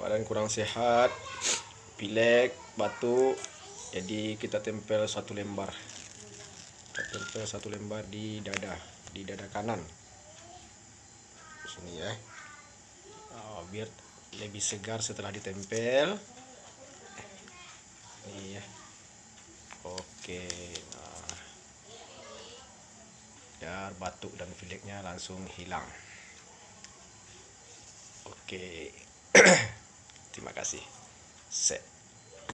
badan kurang sehat, pilek, batuk, jadi kita tempel satu lembar. Kita tempel satu lembar di dada kanan. Sini ya. Biar lebih segar setelah ditempel. Nih ya. Oke. Nah, biar batuk dan pileknya langsung hilang. Oke. Terima kasih. Set.